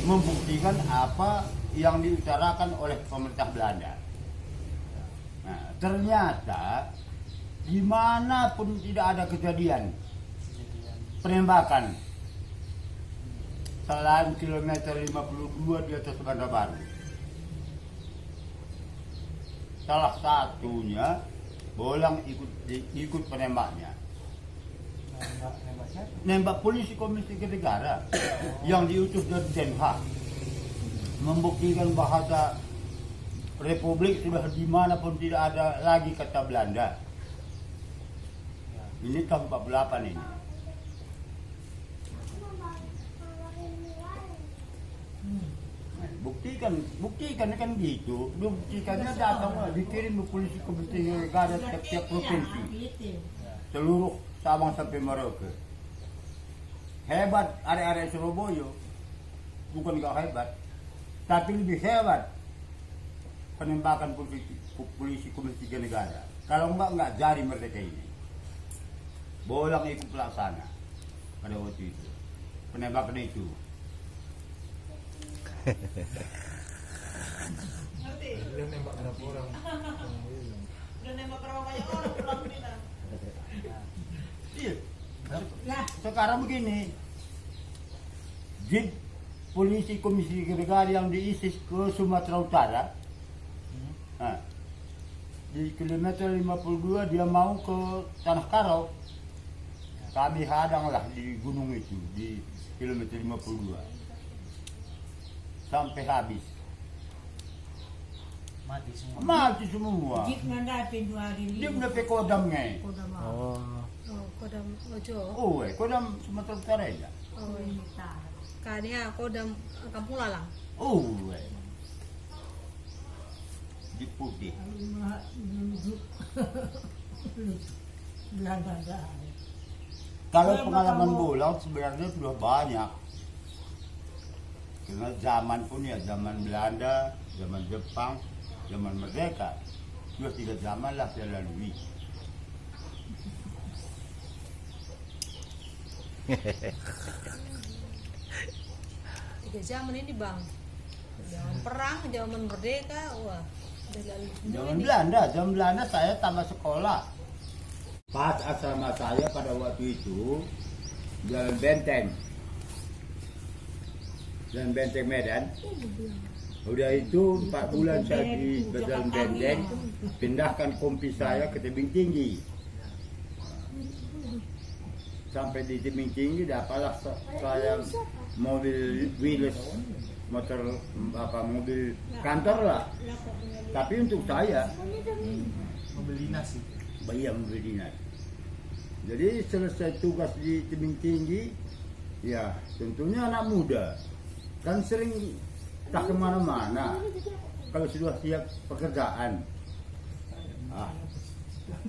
Membuktikan apa yang diutarakan oleh pemerintah Belanda. Nah, ternyata dimanapun tidak ada kejadian penembakan selain kilometer 52 di atas Bandar Baru. Salah satunya Bolang ikut penembaknya. Nembak polisi Komisi Negara yang diutus dari Den Haag, membuktikan bahasa Republik sudah dimanapun tidak ada lagi kata Belanda. Ini tahun 48 ini. Buktikan kan gitu. Buktikannya datang dikirim ke polisi Komisi Negara setiap provinsi, seluruh Sabang sampai Merauke. Hebat area-area Surabaya, bukan gak hebat, tapi lebih hebat penembakan polisi Komisi Negara. Kalau enggak jadi merdeka ini. Bolang ikut pelaksana pada waktu itu, penembakan itu. Ngerti? Udah nembak berapa orang? Udah nembak berapa banyak orang pulang bilang. Iya. Sekarang begini, jeep polisi Komisi Negara yang diisis ke Sumatera Utara, nah, di kilometer 52 dia mau ke Tanah Karau, kami hadanglah di gunung itu di kilometer 52 sampai habis. Mati semua. Jeep nandapin 2 hari ini. Dia mendapat kodamnya. Kodam. Kodam Ojo. Oh, kodam Sumatera Utara ya. Oh, Ini tak. kania Kodam Kampung Lalang. Oh, di putih. Belanda dah. Kalau pengalaman bola sebenarnya sudah banyak. Karena zaman pun ya zaman Belanda, zaman Jepang, zaman Merdeka. Sudah 3 zaman lah saya lalui. Tiga zaman ini bang. Zaman perang, zaman merdeka, wah. Udah lalu semua Zaman ini. Zaman Belanda saya tamat sekolah. Pas asrama saya pada waktu itu Jalan Benteng. Jalan Benteng Medan. Udah itu 4 bulan saya di Jalan Benteng, pindahkan kompi saya ke tebing tinggi. Sampai di tebing tinggi dapatlah saya mobil wheelers, mobil kantor lah. Tapi untuk saya Mobil dinas itu. bayar mobil dinas. Jadi selesai tugas di tebing tinggi, ya tentunya anak muda kan sering tak kemana-mana. Kalau sudah siap pekerjaan,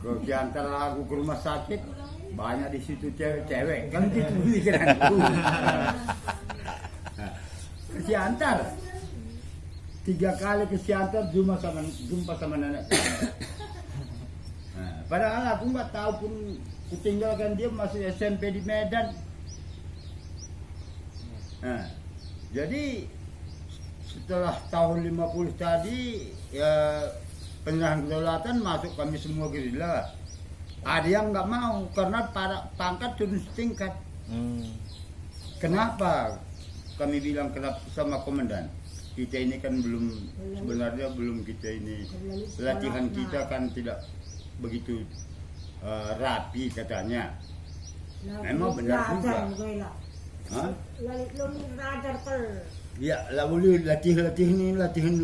ke antara aku ke rumah sakit banyak di situ cewek-cewek kan gitu pikiranku. Ke Siantar 3 kali ke Siantar jumpa sama nenek. Nah, padahal aku nggak tahu pun kutinggalkan dia masih SMP di Medan. Nah, jadi setelah tahun 50 tadi ya penyerahan kedaulatan masuk kami semua gerila. Ada yang nggak mau karena pangkat turun setingkat. Kenapa? Kami bilang kenapa sama komandan. Kita ini kan sebenarnya belum kita ini latihan kita kan tidak begitu rapi katanya. Memang benar juga. Hah? Ya, lalu latihan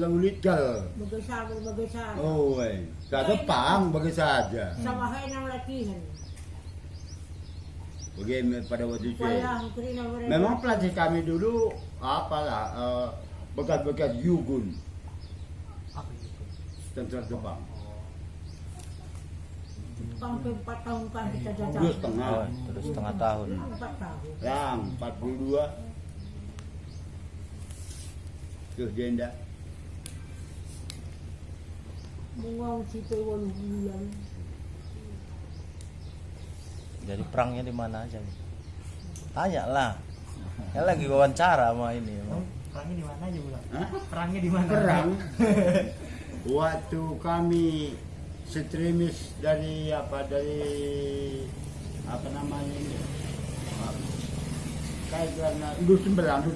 lalu kal. Bagai-bagai. Oh, tak pang bagai saja. Sama kayak nang latihan. Bagaimana pada waktu itu? Wayang kerina mereka. Memang pelatih kami dulu apalah bekas-bekas Yugun Apa itu? tentara Jepang. Sampai 4 tahun kan kita jajah. 2,5. Oh, terus setengah tahun. 4 tahun. Yang 42. Tuh jenda. Mengawal situ 8 bulan. Jadi perangnya di mana aja nih? Tanya lah. Ya lagi wawancara sama ini. Perangnya di mana aja bulan? Hah? Perangnya di mana? Perang. Waktu kami streamis dari apa namanya ini, kayak karena Dul Sembelang, di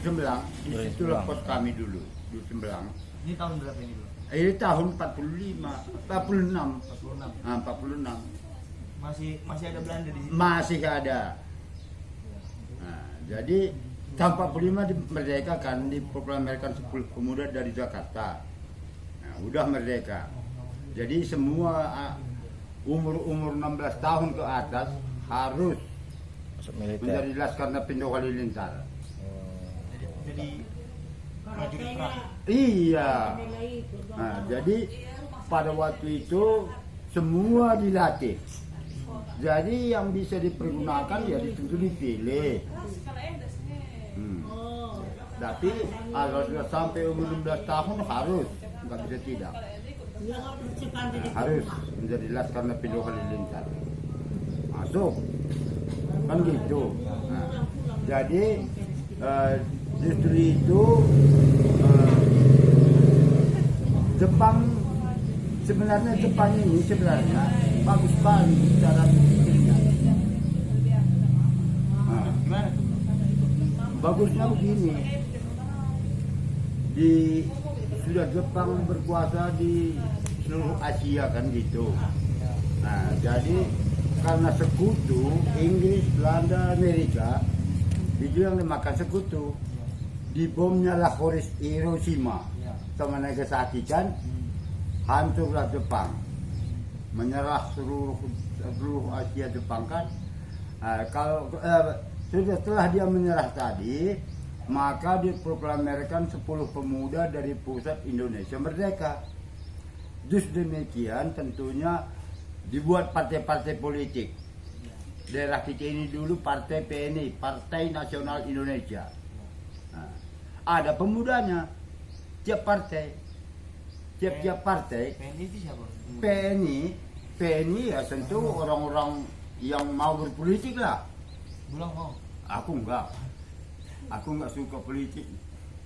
situ Sembelang. pos kami dulu, Dul Sembelang. Ini tahun berapa ini bulan? Ini tahun 46. 46. 46 Masih ada Belanda di sini. masih ada. Nah, jadi tahun 45 dimerdekakan, diproklamirkan 10 pemuda dari Jakarta. Nah, udah merdeka. Jadi semua umur 16 tahun ke atas harus Masuk militer. menjadi Laskar Napindo Halilintar. Jadi prajurit perang. Iya. Nah, jadi pada waktu itu semua dilatih. Jadi yang bisa dipergunakan ya tentu dipilih. Tapi kalau sudah sampai umur 16 tahun harus, nggak bisa tidak. Harus menjadi Laskar Napindo Halilintar. Masuk. Kan gitu. Nah, jadi justru itu Jepang sebenarnya bagus sekali cara berpikirnya. Nah, Gimana tuh? bagusnya begini, sudah Jepang berkuasa di seluruh Asia kan gitu. Nah, jadi karena sekutu Inggris, Belanda, Amerika itu yang dimakan sekutu. Dibomnya lah Hiroshima sama Nagasaki kan, hancurlah Jepang, menyerah seluruh Asia Jepang kan. Setelah dia menyerah tadi, maka diproklamirkan 10 pemuda dari pusat Indonesia merdeka. Justru demikian tentunya dibuat partai-partai politik. Daerah kita ini dulu partai PNI, Partai Nasional Indonesia. Nah, ada pemudanya, tiap partai, tiap partai. PNI itu siapa? PNI ya tentu orang-orang yang mau berpolitik lah. Bulang mau. Aku nggak suka politik.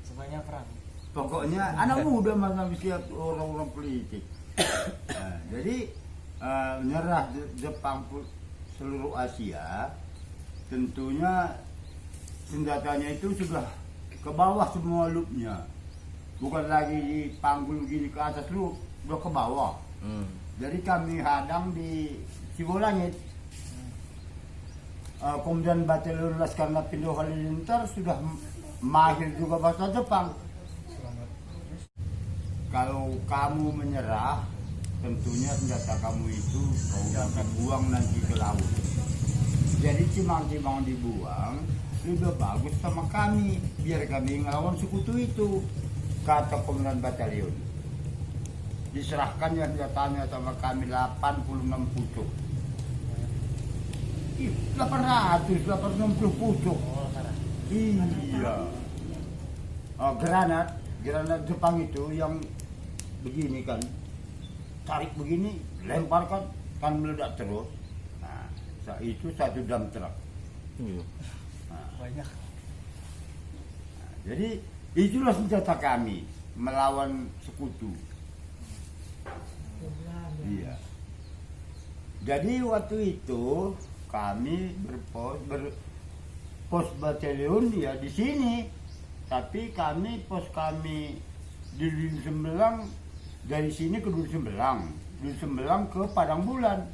Sebanyak perang. Pokoknya anak muda mana siap orang-orang politik. Nah, jadi menyerah Jepang seluruh Asia, tentunya senjatanya itu sudah ke bawah semua loopnya, bukan lagi dipanggul gini ke atas loop, udah ke bawah. Jadi kami hadang di Cibolangit. Kemudian Batalion Laskar Napindo Halilintar sudah mahir juga bahasa Jepang. Kalau kamu menyerah, tentunya senjata kamu itu kau buang nanti ke laut. Jadi timang-timang dibuang, lebih bagus sama kami, biar kami ngelawan sekutu itu, kata komandan batalion. Diserahkan yang senjatanya sama kami 86 pucuk. 860 pucuk. Iya. Granat Jepang itu yang begini kan, tarik begini, lemparkan, kan meledak terus. Nah, itu 1 dam truk. Nah, Banyak. jadi itulah senjata kami melawan sekutu. Iya. Jadi waktu itu kami berpos batalion ya di sini, tapi pos kami di Duri Sembelang, dari sini ke Duri Sembelang ke Padang Bulan.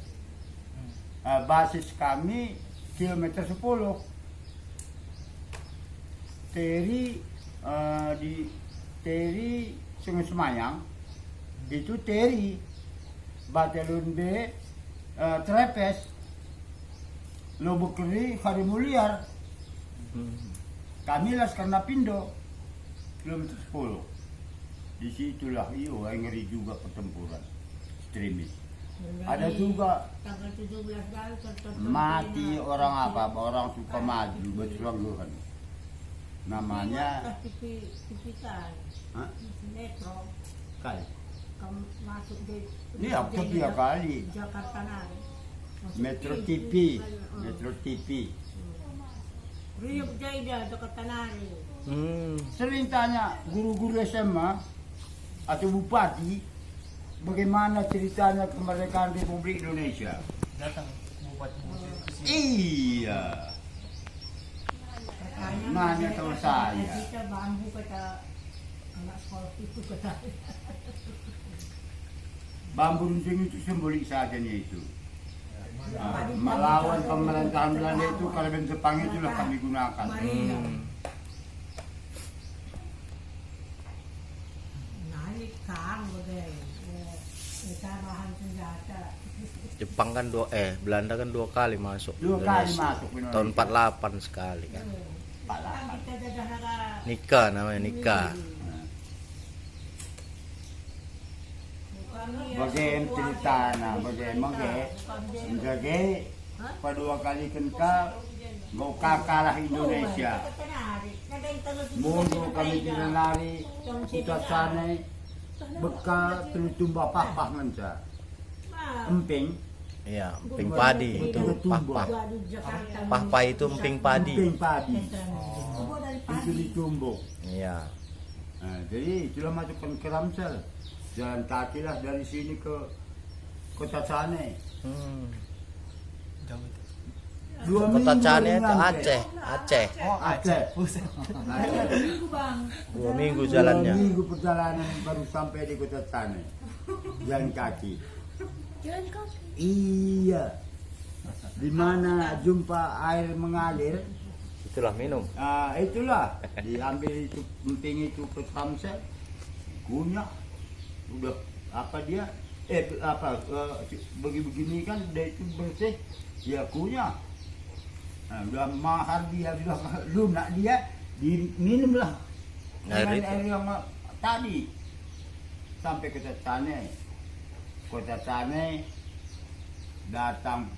Basis kami kilometer 10. Teri Sungai Semayang itu Teri, batalion B Trepes. Lobo Keri, Harimuliar. Kami Laskar Napindo, kilometer 10. Disitulah iyo, yang ngeri juga pertempuran ekstremis. Ada juga tanggal 17 kali tertutup mati orang apa? Orang suka maju berjuang. Namanya TV kan Hah? Metro kali. kamu masuk di Ini aku tiga kali. Jakarta Nari Masuk Metro TV, Metro TV. Rio Jaida Jakarta Nari Sering tanya guru-guru SMA atau bupati bagaimana ceritanya kemerdekaan Republik Indonesia. Datang bupati ke sini. Iya. Nanya sama saya. Kita bambu kata anak sekolah itu kata Bambu runcing itu simbolik sajanya itu. Melawan pemerintahan Belanda itu kalian Jepang itulah kami gunakan. naik kang bagai bahan senjata Jepang kan Belanda kan 2 kali masuk Dua kali Indonesia. masuk Indonesia. Tahun 48 sekali kan. kan kita jajah negara Nikah namanya nikah. Bagaimana cerita nah, bagaimana kedua kali kenka mau kalah Indonesia. Mundur kami dinari kita sana bekal tertumbah pahpah menca. Emping, Iya, emping padi itu pahpah. Pahpah itu emping padi. emping padi. Itu ditumbuk. Iya. Nah, jadi itulah masukkan ke Ramsel. Jalan kaki lah dari sini ke Kota Cane. Jauh itu. 2 Kota minggu Cane itu nyampe. Aceh. Oh, Aceh. Buset. Aceh. 2 minggu 2 jalannya. minggu perjalanan baru sampai di Kota Cane. Jalan kaki. Iya. Di mana jumpa air mengalir, Itulah minum. itulah diambil itu emping itu ke Ramsel. Punya udah apa dia begini kan udah itu bersih ya kunyah. Nah, udah mahal dia sudah lunak dia diminumlah Air dengan itu. air yang tadi sampai ke Kota Cane datang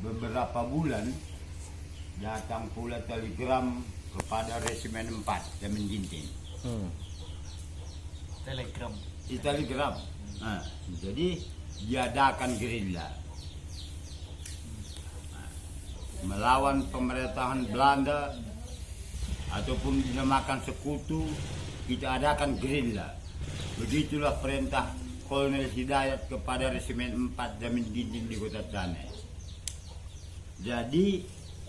beberapa bulan datang pula telegram kepada Resimen 4 Jamin Ginting. Telegram. Di telegram. Nah, jadi diadakan gerilya. Melawan pemerintahan Belanda ataupun dinamakan sekutu, kita adakan gerilya. Begitulah perintah Kolonel Hidayat kepada Resimen 4 Jamin Ginting di Kota Cane. Jadi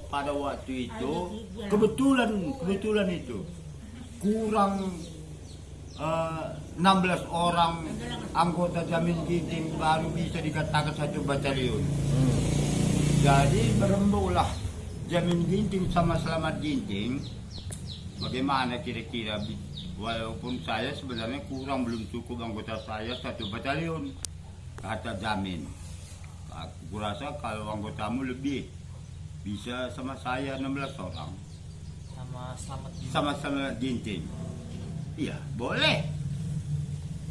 pada waktu itu kebetulan itu kurang 16 orang anggota Jamin Ginting baru bisa dikatakan 1 batalion. Jadi berembuklah Jamin Ginting sama Selamat Ginting. Bagaimana kira-kira, walaupun saya sebenarnya kurang belum cukup anggota saya 1 batalion, kata Jamin. Aku rasa kalau anggotamu lebih, bisa sama saya 16 orang. Sama-sama Ginting. Iya, boleh.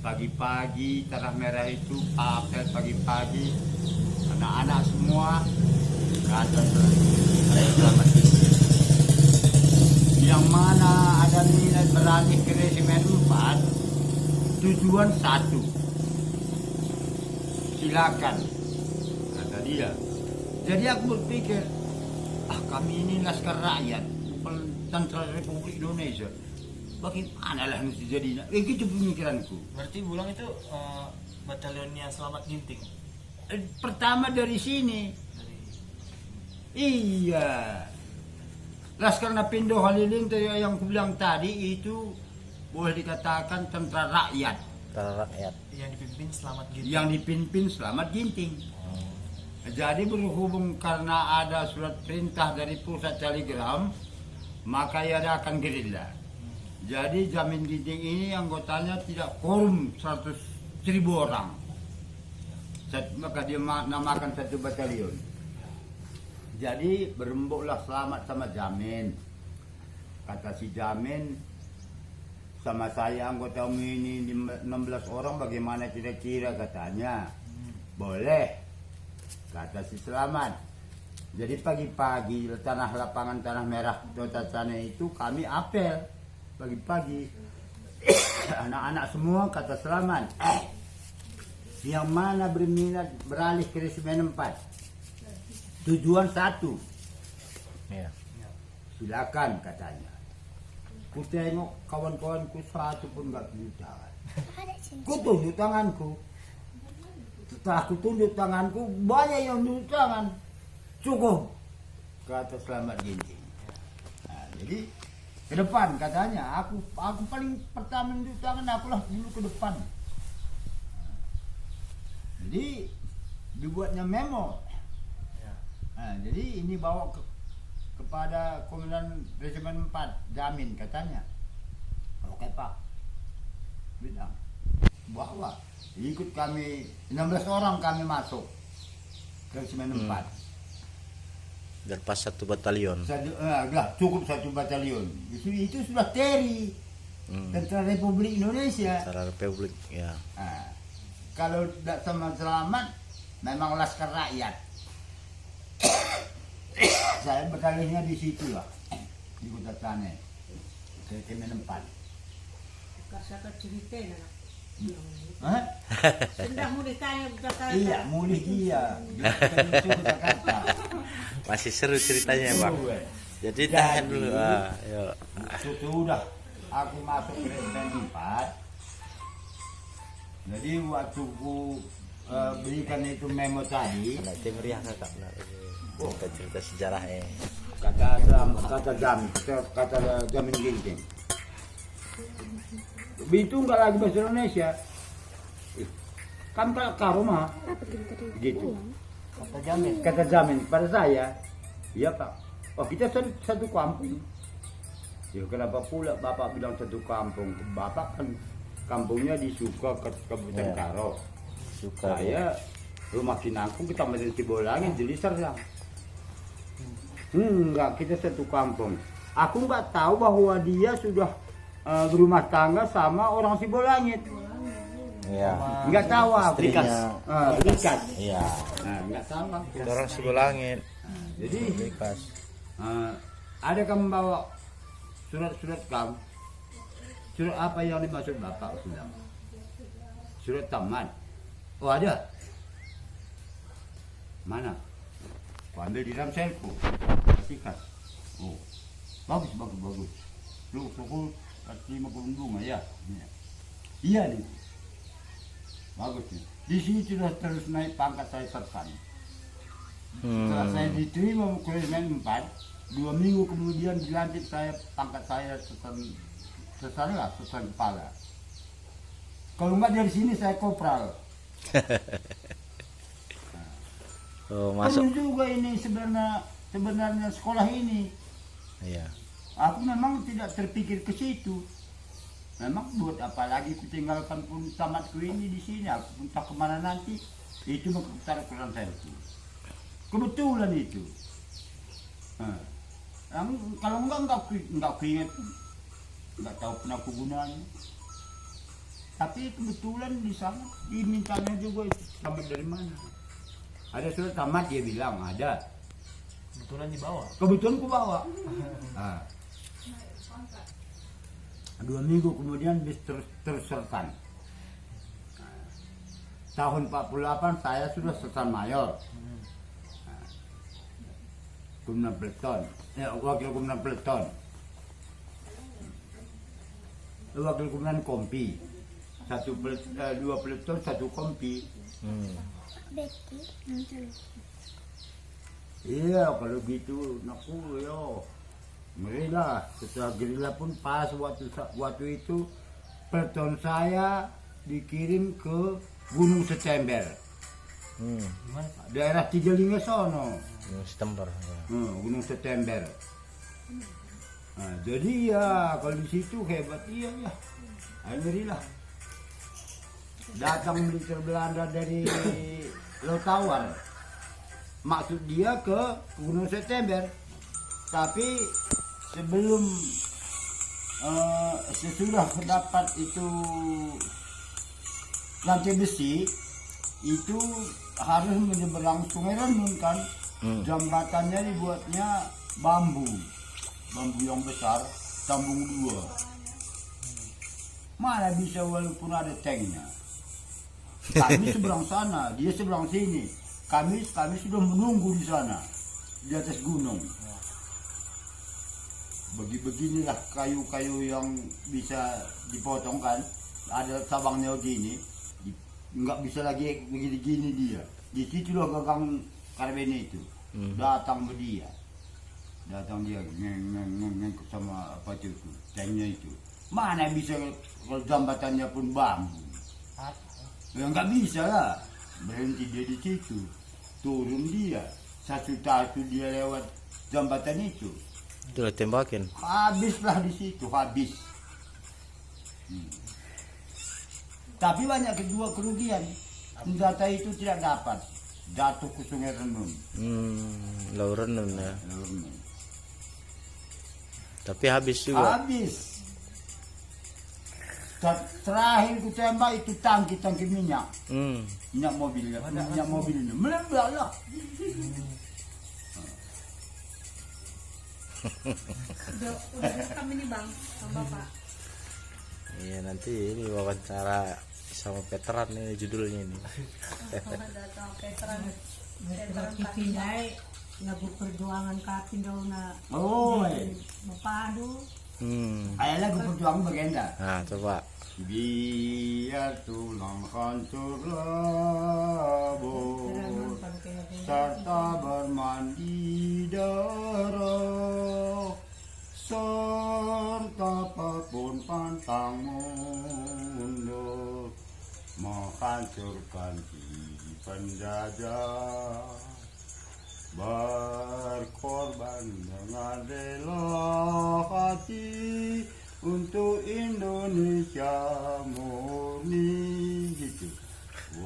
Pagi-pagi tanah merah itu apel pagi-pagi, anak-anak semua kata saya Selamat Ginting. Yang mana ada minat beralih ke Resimen 4, tujuan 1. Silakan, kata dia. Jadi aku berpikir, kami ini laskar rakyat, bukan tentara Republik Indonesia. Bagaimana lah mesti jadinya? Gitu pemikiranku. Berarti Bulang itu batalionnya Selamat Ginting. Pertama dari sini. Iya. Laskar Napindo Haliling yang aku bilang tadi itu boleh dikatakan tentara rakyat. Tentara rakyat. Yang dipimpin Selamat Ginting. Yang dipimpin Selamat Ginting. Jadi berhubung karena ada surat perintah dari pusat telegram, maka ia akan gerilya. Jadi Jamin Ginting ini anggotanya tidak korum 100.000 orang. Maka dia namakan 1 batalion. Jadi berembuklah selamat sama Jamin. Kata si Jamin, sama saya anggota ini 16 orang bagaimana kira-kira katanya. Boleh, kata si Selamat. Jadi pagi-pagi tanah lapangan tanah merah Kota sana itu kami apel pagi-pagi. Anak-anak semua kata Selamat. Yang mana berminat beralih ke Resimen 4. Tujuan satu. Iya. Silakan katanya. Ku tengok kawan-kawanku satu pun nggak tunjuk tangan. Ku tunjuk tanganku. Setelah aku tunjuk tanganku, banyak yang tunjuk tangan. Cukup, kata Selamat Ginting. Nah, jadi ke depan katanya, aku paling pertama tunjuk tangan, akulah dulu ke depan. Jadi dibuatnya memo. Nah, jadi ini bawa kepada Komandan Resimen 4 Jamin katanya. Oke Pak, bilang bahwa ikut kami 16 orang kami masuk ke Resimen 4. Dan pas 1 batalion. Cukup 1 batalion. Itu sudah TRI, Tentara Republik Indonesia. Tentara Republik, ya. Nah, kalau tidak sama Selamat, memang Laskar Rakyat. Saya berkalinya di situ lah, di Kota Sana, ke Resimen 4. Kasih cerita nak. Hah? Sudah mau ditanya berkata. Iya, mulih dia. Itu Jakarta. Masih seru ceritanya, Bang. Jadi tahan dulu. Yuk. Sudah aku masuk ke Resimen 4. Jadi waktu ku berikan itu memo tadi, Anak meriah kakak. Cerita sejarahnya. kata Jamin Ginting. Itu enggak lagi bahasa Indonesia. Kan ke rumah. Gitu. Kata Jamin pada saya, iya Pak. Oh kita satu kampung. Ya kenapa pula Bapak bilang satu kampung? Bapak kan kampungnya di Suka, Kabupaten Karo. Suka. Saya rumah Kinangkung, Kecamatan Cibolangin, Jeli Serdang. Enggak, kita satu kampung. Aku nggak tahu bahwa dia sudah berumah tangga sama orang Sibolangit. Iya. Nggak tahu Istrinya. berikas. Iya. Nah, nggak tahu aku. Orang Sibolangit. Jadi Bekas. ada kamu bawa surat-surat kamu. Surat apa yang dimaksud Bapak bilang? Surat tamat. Oh ada. Mana? Aku ambil di dalam selku. Kasihkan. Oh, bagus. Lu terima bunga ya. Iya nih. Bagus nih. Di sini sudah terus naik pangkat saya sersan. Setelah saya diterima ke Resimen 4, 2 minggu kemudian dilantik saya pangkat saya sersan kepala. Kalau enggak dari sini saya kopral. Oh, masuk. Perlu juga ini sebenarnya sekolah ini. Iya. Aku memang tidak terpikir ke situ. Memang buat apa lagi ku tinggalkan pun tamatku ini di sini. Aku entah kemana nanti. Itu mengutara Quran saya itu. Kebetulan itu. Kalau enggak ingat, enggak tahu kenapa gunanya. Tapi kebetulan di sana dimintanya juga tamat dari mana. Ada surat tamat dia bilang ada. Kebetulan dibawa. Kebetulan ku bawa. 2 minggu kemudian bis tersertan. Tahun 48 saya sudah sersan mayor. Komandan Peleton, wakil komandan Peleton. Wakil komandan kompi. 2 peleton, 1 kompi. Iya kalau gitu, naku yo. Gerila, setelah gerila pun pas waktu itu peleton saya dikirim ke Gunung Setember. Gimana Pak? Daerah Tigalinga sono. Setember. Gunung Setember. Nah, jadi ya kalau di situ hebat iya ya. Alhamdulillah. Datang militer Belanda dari Laut Tawar. maksud dia ke Gunung September. Tapi sebelum sesudah dapat itu rantai besi, itu harus menyeberang Sungai Renun kan. Jambatannya dibuatnya bambu yang besar, sambung dua. Mana bisa walaupun ada tanknya. Kami seberang sana, dia seberang sini. Kami sudah menunggu di sana, di atas gunung. Beginilah kayu-kayu yang bisa dipotong kan. Ada sabangnya begini, nggak bisa lagi begini-gini dia. Di situ loh gagang karbon itu. Datang dia ngeng sama apa itu tanknya itu. Mana bisa kalau jambatannya pun bambu. Ya nggak bisa lah. Berhenti dia di situ. Turun dia. Satu dia lewat jambatan itu. Itu tembakin. Habislah di situ, habis. Tapi banyak kedua kerugian. Senjata itu tidak dapat. Jatuh ke Sungai Renun. Laut Renun ya. Renun. Tapi habis juga. Habis. Terakhir ku tembak itu tangki minyak. Minyak mobilnya meledak lah. Udah rekam ini bang sama bapak. Iya nanti ini wawancara sama veteran ini judulnya ini. Datang veteran TV naik lagu perjuangan kapin daw na mapado. Ada lagu perjuangan bagenda. Nah coba. Biar tulang hancur lebur serta bermandi darah, serta apapun pantang mundur menghancurkan si penjajah, berkorban dengan rela hati untuk Indonesia murni gitu.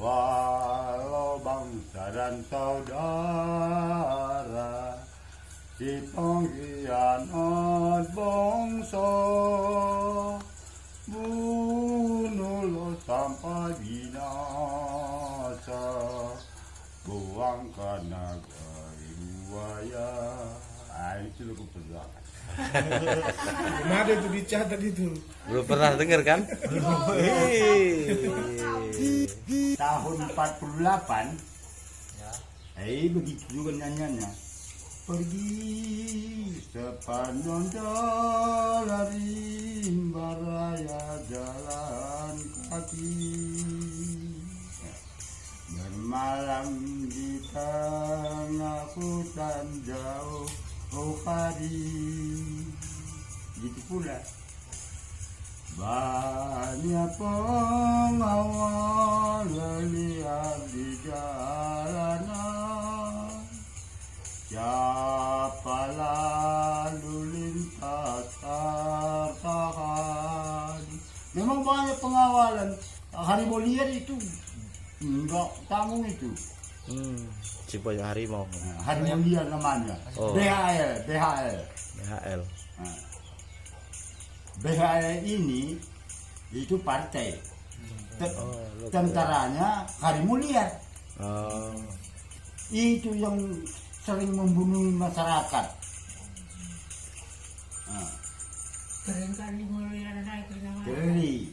Walau bangsa dan saudara di pengkhianat bangsa, bunuhlah sampai binasa, buangkan negeri buaya. Itu lagu perjuangan. Gimana itu dicatat itu? Belum pernah dengar kan? Tahun 48 ya. Begitu juga nyanyiannya. Pergi sepanjang jalan rimba raya jalan kaki, bermalam di tengah hutan jauh hari. Gitu pula banyak pengawal liar di jalanan, siapa lalu lintas tertahan. Memang banyak pengawalan. Harimau liar itu enggak tanggung itu. Si banyak harimau. Harimau liar namanya. BHL. BHL ini itu partai. Tentaranya harimau liar. Itu yang sering membunuh masyarakat. Keren kali mulai ada Keri.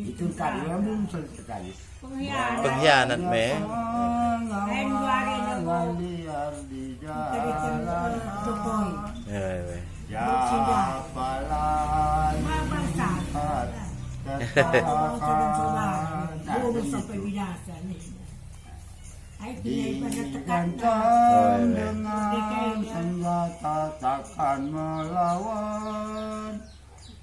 Itu tadi yang belum selesai tadi. Pengkhianat me. Liar di jalan. Siapa Bunuh sampai binasa nih. Digantung dengan senjata takkan melawan,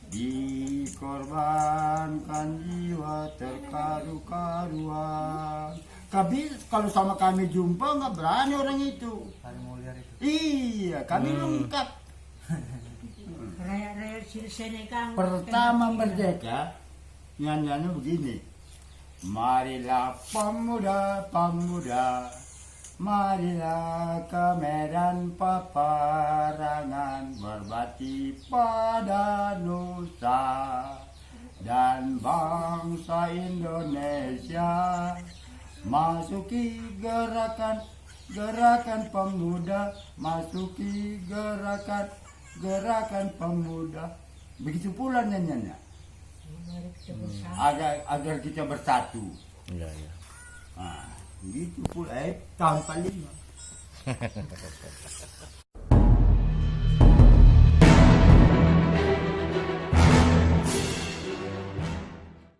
dikorbankan jiwa terkaru-karuan. Tapi kalau sama kami jumpa nggak berani orang itu. Iya, kami lengkap. Rakyat Senegal. Pertama merdeka, nyanyiannya begini. Marilah pemuda-pemuda Marilah ke medan peperangan berbakti pada nusa dan bangsa Indonesia. Masuki gerakan pemuda, masuki gerakan pemuda. Begitu pula nyanyiannya. Mari kita bersama. Agar kita bersatu. Iya, iya. Nah, gitu pula tahun 45.